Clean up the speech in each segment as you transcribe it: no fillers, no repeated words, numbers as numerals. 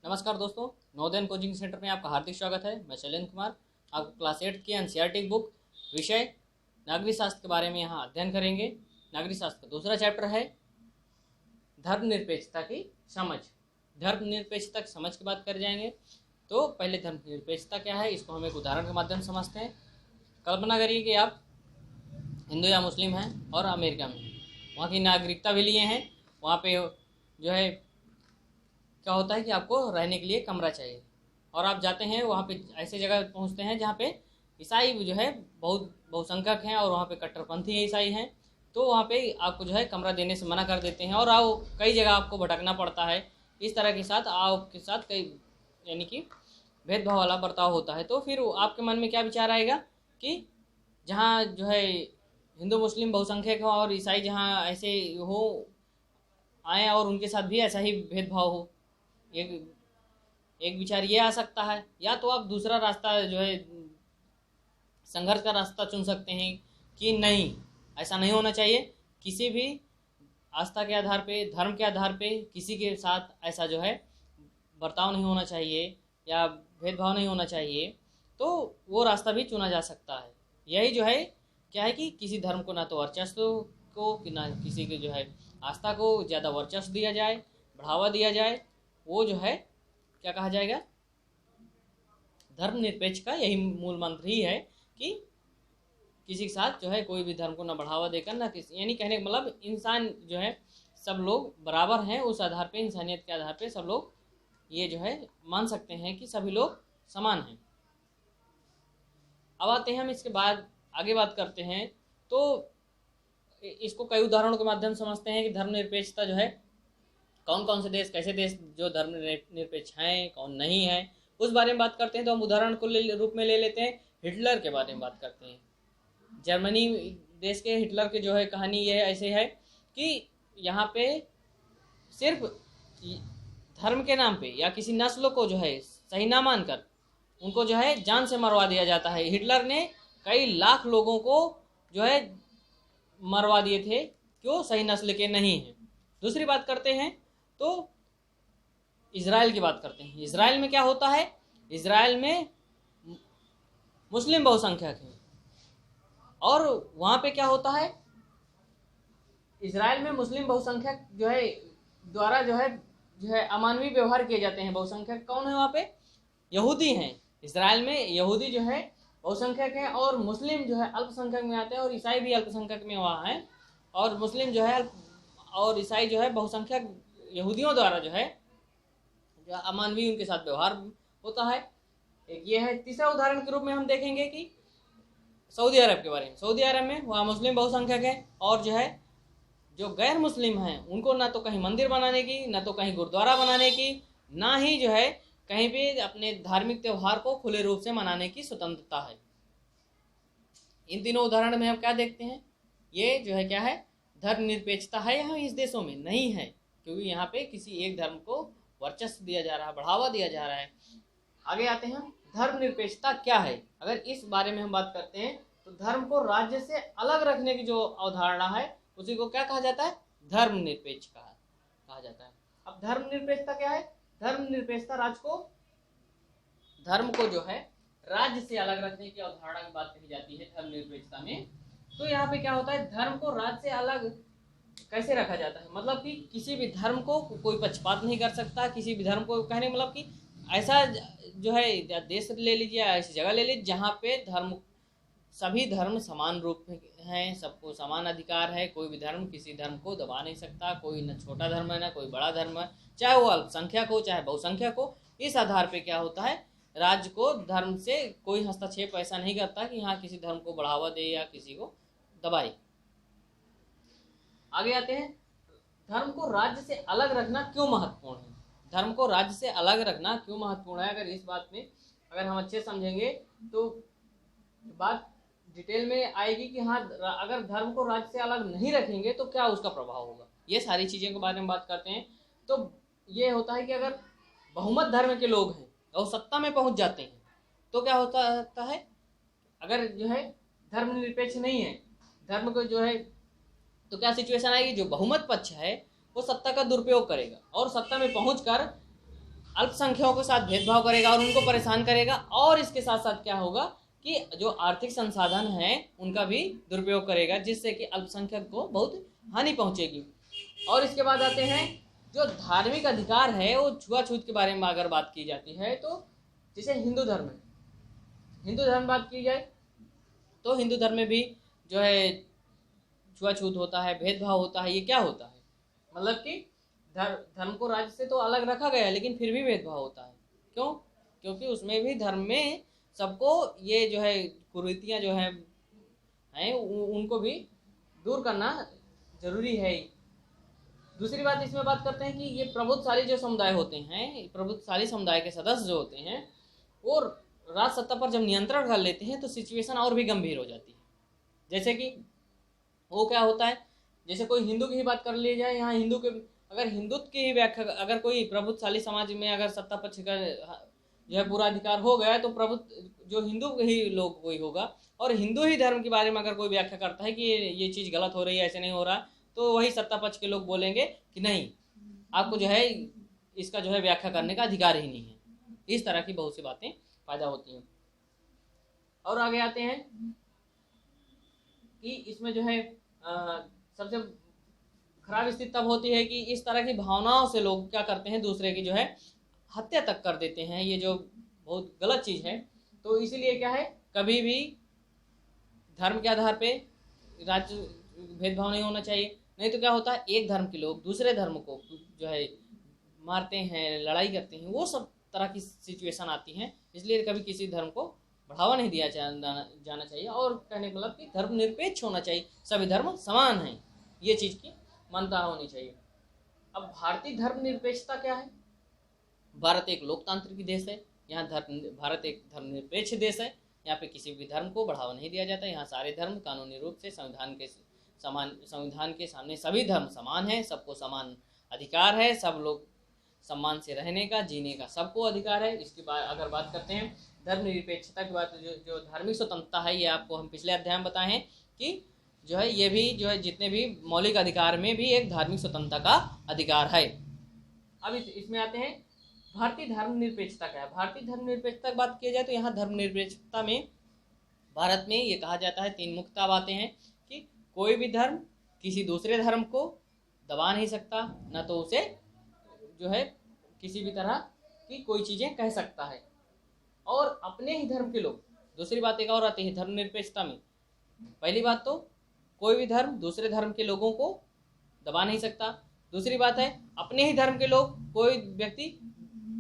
नमस्कार दोस्तों, Navodaya coaching centre में आपका हार्दिक स्वागत है। मैं शैलेंद्र कुमार आपको क्लास 8 की एनसीईआरटी बुक विषय नागरिक शास्त्र के बारे में यहाँ अध्ययन करेंगे। नागरिक शास्त्र का दूसरा चैप्टर है धर्मनिरपेक्षता की समझ। धर्मनिरपेक्षता की समझ की बात कर जाएंगे। तो पहले धर्मनिरपेक्षता क्या है, इसको हम एक उदाहरण के माध्यम से समझते हैं। कल्पना करिए कि आप हिंदू या मुस्लिम हैं और अमेरिका में वहाँ की नागरिकता भी लिए हैं। वहाँ पे जो है क्या होता है कि आपको रहने के लिए कमरा चाहिए और आप जाते हैं वहाँ पे, ऐसे जगह पहुँचते हैं जहाँ पे ईसाई जो है बहुसंख्यक हैं और वहाँ पे कट्टरपंथी ईसाई हैं। तो वहाँ पे आपको जो है कमरा देने से मना कर देते हैं और कई जगह आपको भटकना पड़ता है। इस तरह के साथ आपके साथ कई यानी कि भेदभाव वाला बर्ताव होता है। तो फिर आपके मन में क्या विचार आएगा कि जहाँ जो है हिंदू मुस्लिम बहुसंख्यक हो और ईसाई जहाँ ऐसे हो आए और उनके साथ भी ऐसा ही भेदभाव हो। एक विचार ये आ सकता है। या तो आप दूसरा रास्ता जो है संघर्ष का रास्ता चुन सकते हैं कि नहीं, ऐसा नहीं होना चाहिए। किसी भी आस्था के आधार पे, धर्म के आधार पे किसी के साथ ऐसा जो है बर्ताव नहीं होना चाहिए या भेदभाव नहीं होना चाहिए। तो वो रास्ता भी चुना जा सकता है। यही जो है क्या है कि किसी धर्म को ना तो वर्चस्व को कि ना किसी के जो है आस्था को ज़्यादा वर्चस्व दिया जाए, बढ़ावा दिया जाए। वो जो है क्या कहा जाएगा, धर्मनिरपेक्ष का यही मूल मंत्र ही है कि किसी के साथ जो है कोई भी धर्म को ना बढ़ावा देकर ना किसी, यानी कहने का मतलब इंसान जो है सब लोग बराबर हैं। उस आधार पे, इंसानियत के आधार पे सब लोग ये जो है मान सकते हैं कि सभी लोग समान हैं। अब आते हैं हम इसके बाद आगे बात करते हैं। तो इसको कई उदाहरणों के माध्यम से समझते हैं कि धर्मनिरपेक्षता जो है कौन कौन से देश, कैसे देश जो धर्मनिरपेक्ष हैं, कौन नहीं है, उस बारे में बात करते हैं। तो हम उदाहरण को रूप में ले लेते हैं। हिटलर के बारे में बात करते हैं। जर्मनी देश के हिटलर के जो है कहानी ये ऐसे है कि यहाँ पे सिर्फ धर्म के नाम पे या किसी नस्ल को जो है सही ना मानकर उनको जो है जान से मरवा दिया जाता है। हिटलर ने कई लाख लोगों को जो है मरवा दिए थे, क्यों? सही नस्ल के नहीं हैं। दूसरी बात करते हैं तो इजराइल की बात करते हैं। इजराइल में क्या होता है, इजराइल में मुस्लिम बहुसंख्यक हैं और वहाँ पे क्या होता है, इजराइल में मुस्लिम बहुसंख्यक जो है द्वारा जो है अमानवीय व्यवहार किए जाते हैं। बहुसंख्यक कौन है वहाँ पे? यहूदी हैं। इजराइल में यहूदी जो है बहुसंख्यक हैं और मुस्लिम जो है अल्पसंख्यक में आते हैं और ईसाई भी अल्पसंख्यक में वहाँ हैं। और मुस्लिम जो है और ईसाई जो है बहुसंख्यक यहूदियों द्वारा जो है जो अमानवीय उनके साथ व्यवहार होता है। एक ये है। तीसरा उदाहरण के रूप में हम देखेंगे कि सऊदी अरब के बारे में। सऊदी अरब में वहाँ मुस्लिम बहुसंख्यक है और जो है जो गैर मुस्लिम हैं उनको ना तो कहीं मंदिर बनाने की, ना तो कहीं गुरुद्वारा बनाने की, ना ही जो है कहीं भी अपने धार्मिक त्यौहार को खुले रूप से मनाने की स्वतंत्रता है। इन तीनों उदाहरण में हम क्या देखते हैं, ये जो है क्या है, धर्मनिरपेक्षता है। यहाँ इस देशों में नहीं है क्योंकि यहाँ पे किसी एक धर्म को वर्चस्व दिया जा रहा है, बढ़ावा दिया जा रहा है। आगे आते हैं, धर्मनिरपेक्षता क्या है। अगर इस बारे में हम बात करते हैं तो धर्म को राज्य से अलग रखने की जो अवधारणा है उसी को क्या कहा जाता है, धर्मनिरपेक्ष कहा जाता है। अब धर्मनिरपेक्षता क्या है? धर्मनिरपेक्षता धर्म को जो है राज्य से अलग रखने की अवधारणा की बात कही जाती है धर्मनिरपेक्षता में। तो यहाँ पे क्या होता है, धर्म को राज्य से अलग कैसे रखा जाता है, मतलब कि किसी भी धर्म को कोई पक्षपात नहीं कर सकता। किसी भी धर्म को कहने मतलब कि ऐसा जो है देश ले लीजिए, ऐसी जगह ले लीजिए जहाँ पे सभी धर्म समान रूप में हैं, सबको समान अधिकार है। कोई भी धर्म किसी धर्म को दबा नहीं सकता। कोई न छोटा धर्म है ना कोई बड़ा धर्म है, चाहे वो अल्पसंख्यक हो चाहे बहुसंख्यक हो। इस आधार पे क्या होता है, राज्य को धर्म से कोई हस्तक्षेप ऐसा नहीं करता कि यहाँ किसी धर्म को बढ़ावा दे या किसी को दबाए। आगे आते हैं, धर्म को राज्य से अलग रखना क्यों महत्वपूर्ण है। धर्म को राज्य से अलग रखना क्यों महत्वपूर्ण है, अगर इस बात में अगर हम अच्छे समझेंगे तो बात डिटेल में आएगी कि हाँ, अगर धर्म को राज्य से अलग नहीं रखेंगे तो क्या उसका प्रभाव होगा। ये सारी चीज़ों के बारे में बात करते हैं। तो ये होता है कि अगर बहुमत धर्म के लोग हैं और सत्ता में पहुंच जाते हैं तो क्या होता है, अगर जो है धर्मनिरपेक्ष नहीं है धर्म को जो है, तो क्या सिचुएशन आएगी, जो बहुमत पक्ष है वो सत्ता का दुरुपयोग करेगा और सत्ता में पहुंचकर अल्पसंख्यकों के साथ भेदभाव करेगा और उनको परेशान करेगा, और इसके साथ साथ क्या होगा कि जो आर्थिक संसाधन हैं उनका भी दुरुपयोग करेगा, जिससे कि अल्पसंख्यक को बहुत हानि पहुंचेगी। और इसके बाद आते हैं जो धार्मिक अधिकार है, वो छुआछूत के बारे में अगर बात की जाती है तो जैसे हिंदू धर्म है, हिंदू धर्म बात की जाए तो हिंदू धर्म में भी जो है छुआछूत होता है, भेदभाव होता है। ये क्या होता है, मतलब कि धर्म को राज्य से तो अलग रखा गया है, लेकिन फिर भी भेदभाव होता है। क्यों? क्योंकि उसमें भी धर्म में सबको ये जो है कुरीतियाँ जो हैं उनको भी दूर करना जरूरी है। दूसरी बात इसमें बात करते हैं कि ये प्रभुत्वशाली जो समुदाय होते हैं, प्रभुत्वशाली समुदाय के सदस्य जो होते हैं, वो राज सत्ता पर जब नियंत्रण कर लेते हैं तो सिचुएशन और भी गंभीर हो जाती है। जैसे कि वो क्या होता है, जैसे कोई हिंदू की ही बात कर ली जाए, यहाँ हिंदू के अगर हिंदुत्व की ही व्याख्या, अगर कोई प्रभुत्वशाली समाज में अगर सत्ता पक्ष का जो है पूरा अधिकार हो गया तो प्रभुत्व जो हिंदू ही लोग कोई होगा, और हिंदू ही धर्म के बारे में अगर कोई व्याख्या करता है कि ये चीज़ गलत हो रही है, ऐसे नहीं हो रहा, तो वही सत्ता पक्ष के लोग बोलेंगे कि नहीं, आपको जो है इसका जो है व्याख्या करने का अधिकार ही नहीं है। इस तरह की बहुत सी बातें पैदा होती हैं। और आगे आते हैं कि इसमें जो है सबसे खराब स्थिति तब होती है कि इस तरह की भावनाओं से लोग क्या करते हैं, दूसरे की जो है हत्या तक कर देते हैं। ये जो बहुत गलत चीज़ है। तो इसीलिए क्या है, कभी भी धर्म के आधार पे राज्य भेदभाव नहीं होना चाहिए। नहीं तो क्या होता है, एक धर्म के लोग दूसरे धर्म को जो है मारते हैं, लड़ाई करते हैं, वो सब तरह की सिचुएशन आती हैं। इसलिए कभी किसी धर्म को बढ़ावा नहीं दिया जाना चाहिए। और कहने का मतलब कि धर्मनिरपेक्ष होना चाहिए, सभी धर्म समान हैं, ये चीज़ की मान्यता होनी चाहिए। अब भारतीय धर्मनिरपेक्षता क्या है? भारत एक लोकतांत्रिक देश है, यहाँ भारत एक धर्मनिरपेक्ष देश है। यहाँ पे किसी भी धर्म को बढ़ावा नहीं दिया जाता। यहाँ सारे धर्म कानूनी रूप से संविधान के सामने सभी धर्म समान हैं, सबको समान अधिकार है, सब लोग सम्मान से रहने का, जीने का सबको अधिकार है। इसकी अगर बात करते हैं धर्मनिरपेक्षता की बात, जो धार्मिक स्वतंत्रता है, ये आपको हम पिछले अध्याय में बताए हैं कि जो है ये भी जो है जितने भी मौलिक अधिकार में भी एक धार्मिक स्वतंत्रता का अधिकार है। अब इसमें आते हैं भारतीय धर्मनिरपेक्षता क्या है। भारतीय धर्मनिरपेक्षता की बात की जाए तो यहाँ धर्मनिरपेक्षता में भारत में ये कहा जाता है, तीन मुख्य बातें हैं कि कोई भी धर्म किसी दूसरे धर्म को दबा नहीं सकता, न तो उसे जो है किसी भी तरह की कोई चीज़ें कह सकता है, और अपने ही धर्म के लोग। दूसरी बात एक और आती है धर्मनिरपेक्षता में। पहली बात तो कोई भी धर्म दूसरे धर्म के लोगों को दबा नहीं सकता। दूसरी बात है अपने ही धर्म के लोग, कोई व्यक्ति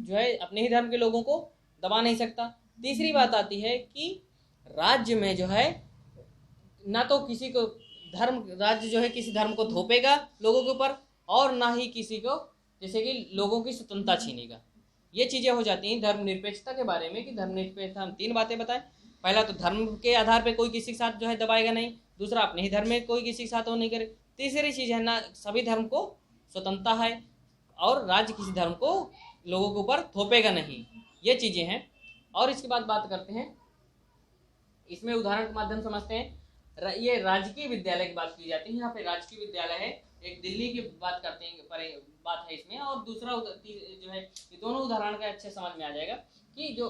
जो है अपने ही धर्म के लोगों को दबा नहीं सकता। तीसरी बात आती है कि राज्य में जो है ना तो किसी को राज्य जो है किसी धर्म को थोपेगा लोगों के ऊपर, और ना ही किसी को जैसे कि लोगों की स्वतंत्रता छीनेगा। ये चीज़ें हो जाती हैं धर्मनिरपेक्षता के बारे में कि धर्मनिरपेक्षता हम तीन बातें बताएं। पहला तो धर्म के आधार पे कोई किसी के साथ जो है दबाएगा नहीं। दूसरा अपने ही धर्म में कोई किसी के साथ वो नहीं करे। तीसरी चीज़ है ना सभी धर्म को स्वतंत्रता है, और राज्य किसी धर्म को लोगों के ऊपर थोपेगा नहीं। ये चीज़ें हैं। और इसके बाद बात करते हैं, इसमें उदाहरण के माध्यम समझते हैं। ये राजकीय विद्यालय की बात की जाती है। यहाँ पे राजकीय विद्यालय है, एक दिल्ली की बात करते हैं बात है इसमें, और दूसरा जो है ये दोनों उदाहरण का अच्छे समझ में आ जाएगा कि जो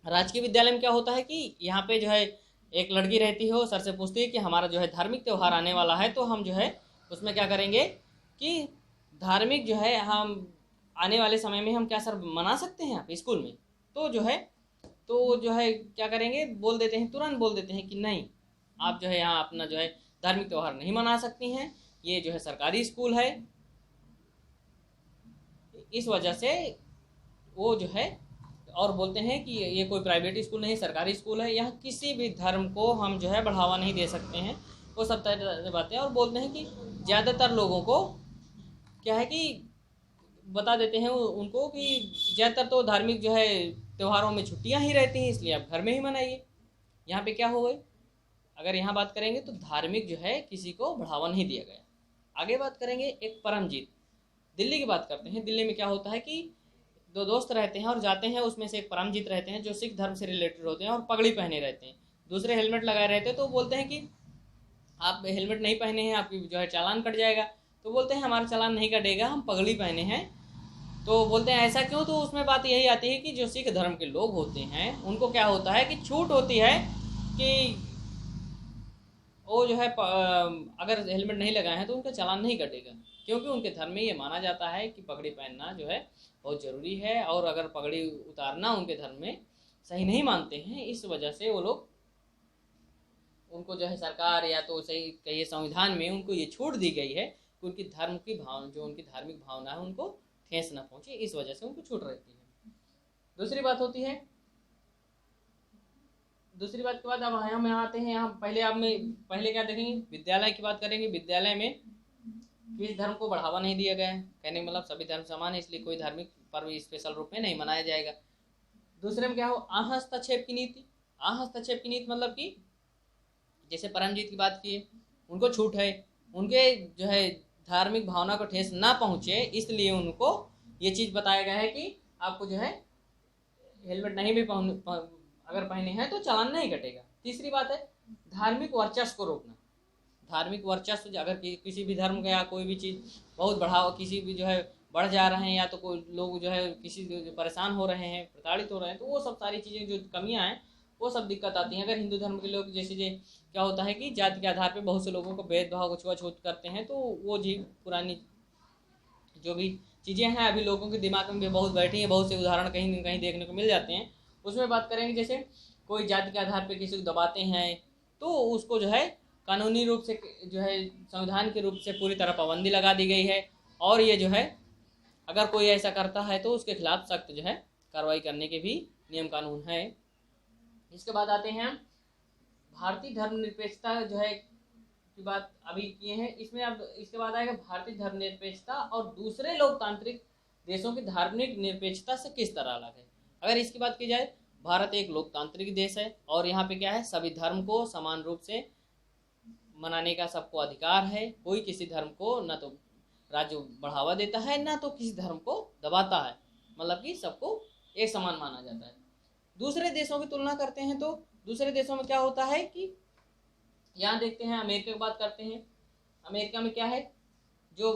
राजकीय विद्यालय में क्या होता है कि यहाँ पे जो है एक लड़की रहती है, वो सर से पूछती है कि हमारा जो है धार्मिक त्यौहार आने वाला है, तो हम जो है उसमें क्या करेंगे कि धार्मिक जो है हम आने वाले समय में हम क्या सर मना सकते हैं यहाँ पे स्कूल में? तो जो है क्या करेंगे, बोल देते हैं, तुरंत बोल देते हैं कि नहीं, आप जो है यहाँ अपना जो है धार्मिक त्यौहार नहीं मना सकती हैं, ये जो है सरकारी स्कूल है। इस वजह से वो जो है और बोलते हैं कि ये कोई प्राइवेट स्कूल नहीं, सरकारी स्कूल है, यहाँ किसी भी धर्म को हम जो है बढ़ावा नहीं दे सकते हैं। वो सब तरह बातें, और बोलते हैं कि ज़्यादातर लोगों को क्या है कि बता देते हैं उनको कि ज़्यादातर तो धार्मिक जो है त्योहारों में छुट्टियां ही रहती हैं, इसलिए आप घर में ही मनाइए। यहाँ पे क्या हो गई, अगर यहाँ बात करेंगे तो धार्मिक जो है किसी को बढ़ावा नहीं दिया गया। आगे बात करेंगे एक परमजीत, दिल्ली की बात करते हैं। दिल्ली में क्या होता है कि दो दोस्त रहते हैं और जाते हैं, उसमें से एक परमजीत रहते हैं जो सिख धर्म से रिलेटेड होते हैं और पगड़ी पहने रहते हैं, दूसरे हेलमेट लगाए रहते हैं। तो बोलते हैं कि आप हेलमेट नहीं पहने हैं, आपकी जो है चालान कट जाएगा। तो बोलते हैं हमारा चालान नहीं कटेगा, हम पगड़ी पहने हैं तो बोलते हैं ऐसा क्यों, तो उसमें बात यही आती है कि जो सिख धर्म के लोग होते हैं उनको क्या होता है कि छूट होती है कि वो जो है अगर हेलमेट नहीं लगाए हैं तो उनका चालान नहीं कटेगा, क्योंकि उनके धर्म में ये माना जाता है कि पगड़ी पहनना जो है बहुत ज़रूरी है, और अगर पगड़ी उतारना उनके धर्म में सही नहीं मानते हैं, इस वजह से वो लोग, उनको जो है सरकार या तो सही कहिए संविधान में उनको ये छूट दी गई है कि उनकी धर्म की भावना, जो उनकी धार्मिक भावना है उनको ठेस न पहुँचे, इस वजह से उनको छूट रहती है। दूसरी बात होती है, दूसरी बात के बाद अब हम यहाँ आते हैं, यहाँ पहले आप में पहले क्या देखेंगे, विद्यालय की बात करेंगे। विद्यालय में किस धर्म को बढ़ावा नहीं दिया गया है, कहने का मतलब सभी धर्म समान है, इसलिए कोई धार्मिक पर्व स्पेशल रूप में नहीं मनाया जाएगा। दूसरे में क्या हो, आहस्तक्षेप की नीति। आहस्तक्षेप की नीति मतलब कि जैसे परमजीत की बात की, उनको छूट है, उनके जो है धार्मिक भावना को ठेस ना पहुँचे, इसलिए उनको ये चीज़ बताया गया है कि आपको जो है हेलमेट नहीं भी अगर पहने हैं तो चालान नहीं कटेगा। तीसरी बात है धार्मिक वर्चस्व को रोकना। धार्मिक वर्चस्व, अगर किसी भी धर्म का या कोई भी चीज़ बहुत बढ़ावा, किसी भी जो है बढ़ जा रहे हैं, या तो कोई लोग जो है किसी जो परेशान हो रहे हैं, प्रताड़ित हो रहे हैं, तो वो सब सारी चीज़ें जो कमियां हैं वो सब दिक्कत आती हैं। अगर हिंदू धर्म के लोग जैसे क्या होता है कि जाति के आधार पर बहुत से लोगों को भेदभाव छुआछूत करते हैं, तो वो जी पुरानी जो भी चीज़ें हैं अभी लोगों के दिमाग में भी बहुत बैठी हैं, बहुत से उदाहरण कहीं न कहीं देखने को मिल जाते हैं। उसमें बात करेंगे जैसे कोई जाति के आधार पर किसी को दबाते हैं तो उसको जो है कानूनी रूप से जो है संविधान के रूप से पूरी तरह पाबंदी लगा दी गई है, और ये जो है अगर कोई ऐसा करता है तो उसके खिलाफ सख्त जो है कार्रवाई करने के भी नियम कानून है। इसके बाद आते हैं भारतीय धर्मनिरपेक्षता जो है की बात अभी किए हैं, इसमें अब इसके बाद आएगा भारतीय धर्मनिरपेक्षता और दूसरे लोकतांत्रिक देशों की धार्मिक निरपेक्षता से किस तरह अलग है। अगर इसकी बात की जाए, भारत एक लोकतांत्रिक देश है और यहाँ पे क्या है, सभी धर्म को समान रूप से मनाने का सबको अधिकार है। कोई किसी धर्म को न तो राज्य बढ़ावा देता है ना तो किसी धर्म को दबाता है, मतलब कि सबको एक समान माना जाता है। दूसरे देशों की तुलना करते हैं तो दूसरे देशों में क्या होता है कि यहाँ देखते हैं, अमेरिका की बात करते हैं। अमेरिका में क्या है, जो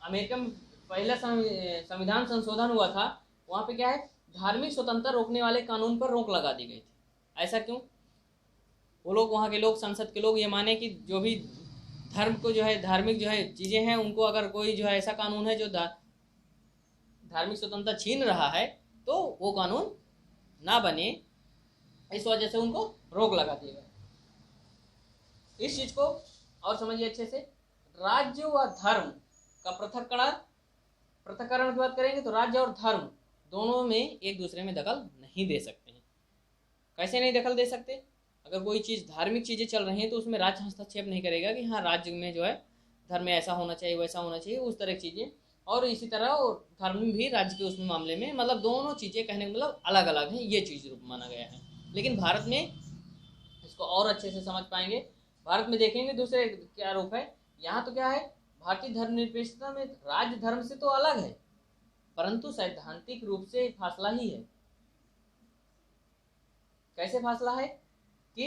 अमेरिका में पहला संविधान संशोधन हुआ था, वहाँ पे क्या है, धार्मिक स्वतंत्रता रोकने वाले कानून पर रोक लगा दी गई थी। ऐसा क्यों, वो लोग वहाँ के लोग, संसद के लोग ये माने कि जो भी धर्म को जो है धार्मिक जो है चीज़ें हैं उनको अगर कोई जो है ऐसा कानून है जो धार्मिक स्वतंत्रता छीन रहा है तो वो कानून ना बने, इस वजह से उनको रोक लगा दी गई। इस चीज़ को और समझिए अच्छे से। राज्य व धर्म का पृथक्करण की बात करेंगे तो राज्य और धर्म दोनों में एक दूसरे में दखल नहीं दे सकते हैं। कैसे नहीं दखल दे सकते, अगर कोई चीज़ धार्मिक चीज़ें चल रही हैं तो उसमें राज्य हस्तक्षेप नहीं करेगा कि हाँ राज्य में जो है धर्म में ऐसा होना चाहिए वैसा होना चाहिए, उस तरह की चीज़ें। और इसी तरह धर्म भी राज्य के उसमें मामले में, मतलब दोनों चीज़ें कहने का मतलब अलग अलग हैं, ये चीज़ रूप माना गया है। लेकिन भारत में इसको और अच्छे से समझ पाएंगे। भारत में देखेंगे दूसरे क्या रूप है, यहाँ तो क्या है, भारतीय धर्मनिरपेक्षता में राज्य धर्म से तो अलग है, परंतु सैद्धांतिक रूप से फासला ही है। कैसे फासला है कि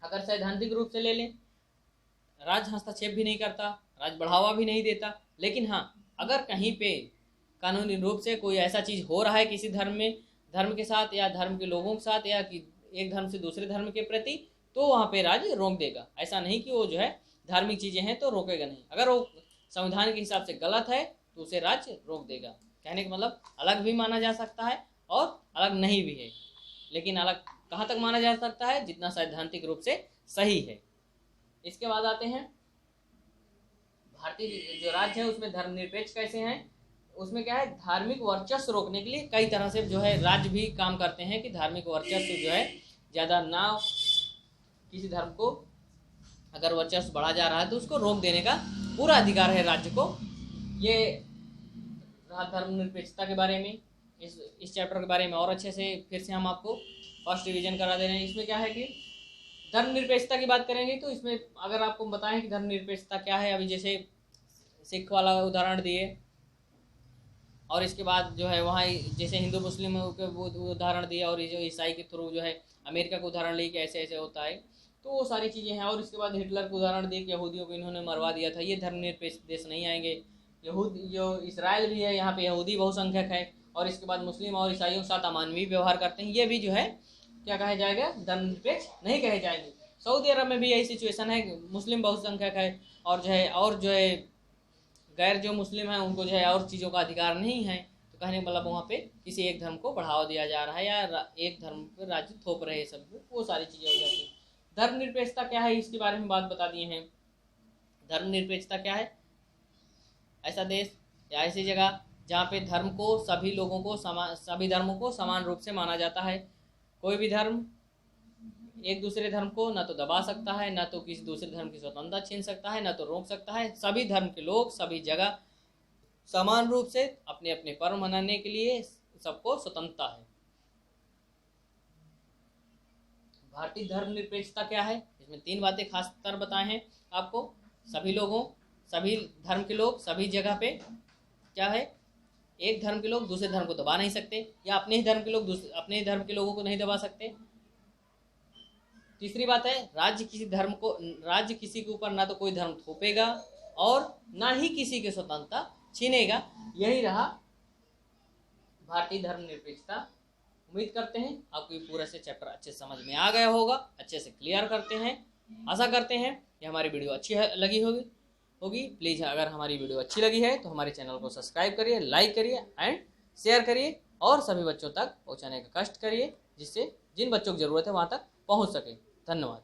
अगर सैद्धांतिक रूप से ले लें, राज्य हस्तक्षेप भी नहीं करता, राज्य बढ़ावा भी नहीं देता, लेकिन हाँ अगर कहीं पे कानूनी रूप से कोई ऐसा चीज़ हो रहा है किसी धर्म में, धर्म के साथ या धर्म के लोगों के साथ या कि एक धर्म से दूसरे धर्म के प्रति, तो वहाँ पे राज्य रोक देगा। ऐसा नहीं कि वो जो है धार्मिक चीज़ें हैं तो रोकेगा नहीं, अगर वो संविधान के हिसाब से गलत है तो उसे राज्य रोक देगा। कहने का मतलब अलग भी माना जा सकता है और अलग नहीं भी है, लेकिन अलग कहाँ तक माना जा सकता है, जितना सैद्धांतिक रूप से सही है। इसके बाद आते हैं भारतीय जो राज्य है उसमें धर्मनिरपेक्ष कैसे हैं। उसमें क्या है, धार्मिक वर्चस्व रोकने के लिए कई तरह से जो है राज्य भी काम करते हैं कि धार्मिक वर्चस्व जो है ज़्यादा ना, किसी धर्म को अगर वर्चस्व बढ़ा जा रहा है तो उसको रोक देने का पूरा अधिकार है राज्य को। ये रहा धर्मनिरपेक्षता के बारे में। इस चैप्टर के बारे में और अच्छे से फिर से हम आपको फर्स्ट रिवीजन करा दे रहे हैं। इसमें क्या है कि धर्मनिरपेक्षता की बात करेंगे तो इसमें अगर आपको बताएं कि धर्मनिरपेक्षता क्या है, अभी जैसे सिख वाला उदाहरण दिए, और इसके बाद जो है वहाँ जैसे हिंदू मुस्लिम के वो उदाहरण दिया, और ये जो ईसाई के थ्रू जो है अमेरिका का उदाहरण लिए कि ऐसे ऐसे होता है, तो वो सारी चीज़ें हैं। और इसके बाद हिटलर का उदाहरण दिए कि यहूदियों को इन्होंने मरवा दिया था, ये धर्मनिरपेक्ष देश नहीं आएंगे। जो इसराइल भी है, यहाँ पे यहूदी बहुसंख्यक है, और इसके बाद मुस्लिम और ईसाइयों के साथ अमानवीय व्यवहार करते हैं, ये भी जो है क्या कहा जाएगा, धर्मनिरपेक्ष नहीं कहे जाएंगे। सऊदी अरब में भी यही सिचुएशन है, मुस्लिम बहुसंख्यक है, और जो है गैर जो मुस्लिम है उनको जो है और चीज़ों का अधिकार नहीं है। तो कहने का मतलब वहाँ पे किसी एक धर्म को बढ़ावा दिया जा रहा है, या एक धर्म पर राज्य थोप रहे हैं सब, वो सारी चीज़ें हो जाती हैं। धर्मनिरपेक्षता क्या है, इसके बारे में बात बता दिए हैं। धर्मनिरपेक्षता क्या है? ऐसा देश या ऐसी जगह जहाँ पे धर्म को सभी लोगों को सभी धर्मों को समान रूप से माना जाता है। कोई भी धर्म एक दूसरे धर्म को ना तो दबा सकता है, ना तो किसी दूसरे धर्म की स्वतंत्रता छीन सकता है, ना तो रोक सकता है। सभी धर्म के लोग सभी जगह समान रूप से अपने अपने पर्व मनाने के लिए सबको स्वतंत्रता है। भारतीय धर्मनिरपेक्षता क्या है? इसमें 3 बातें खास तर बताए हैं आपको। सभी धर्म के लोग सभी जगह पे क्या है, एक धर्म के लोग दूसरे धर्म को दबा नहीं सकते, या अपने ही धर्म के लोग अपने ही धर्म के लोगों को नहीं दबा सकते। तीसरी बात है, राज्य किसी के ऊपर ना तो कोई धर्म थोपेगा और ना ही किसी की स्वतंत्रता छीनेगा। यही रहा भारतीय धर्मनिरपेक्षता। उम्मीद करते हैं आपको ये पूरा से चैप्टर अच्छे से समझ में आ गया होगा, अच्छे से क्लियर करते हैं। आशा करते हैं कि हमारी वीडियो अच्छी लगी होगी। प्लीज़ अगर हमारी वीडियो अच्छी लगी है तो हमारे चैनल को सब्सक्राइब करिए, लाइक करिए एंड शेयर करिए, और सभी बच्चों तक पहुंचाने का कष्ट करिए, जिससे जिन बच्चों की ज़रूरत है वहां तक पहुंच सके। धन्यवाद।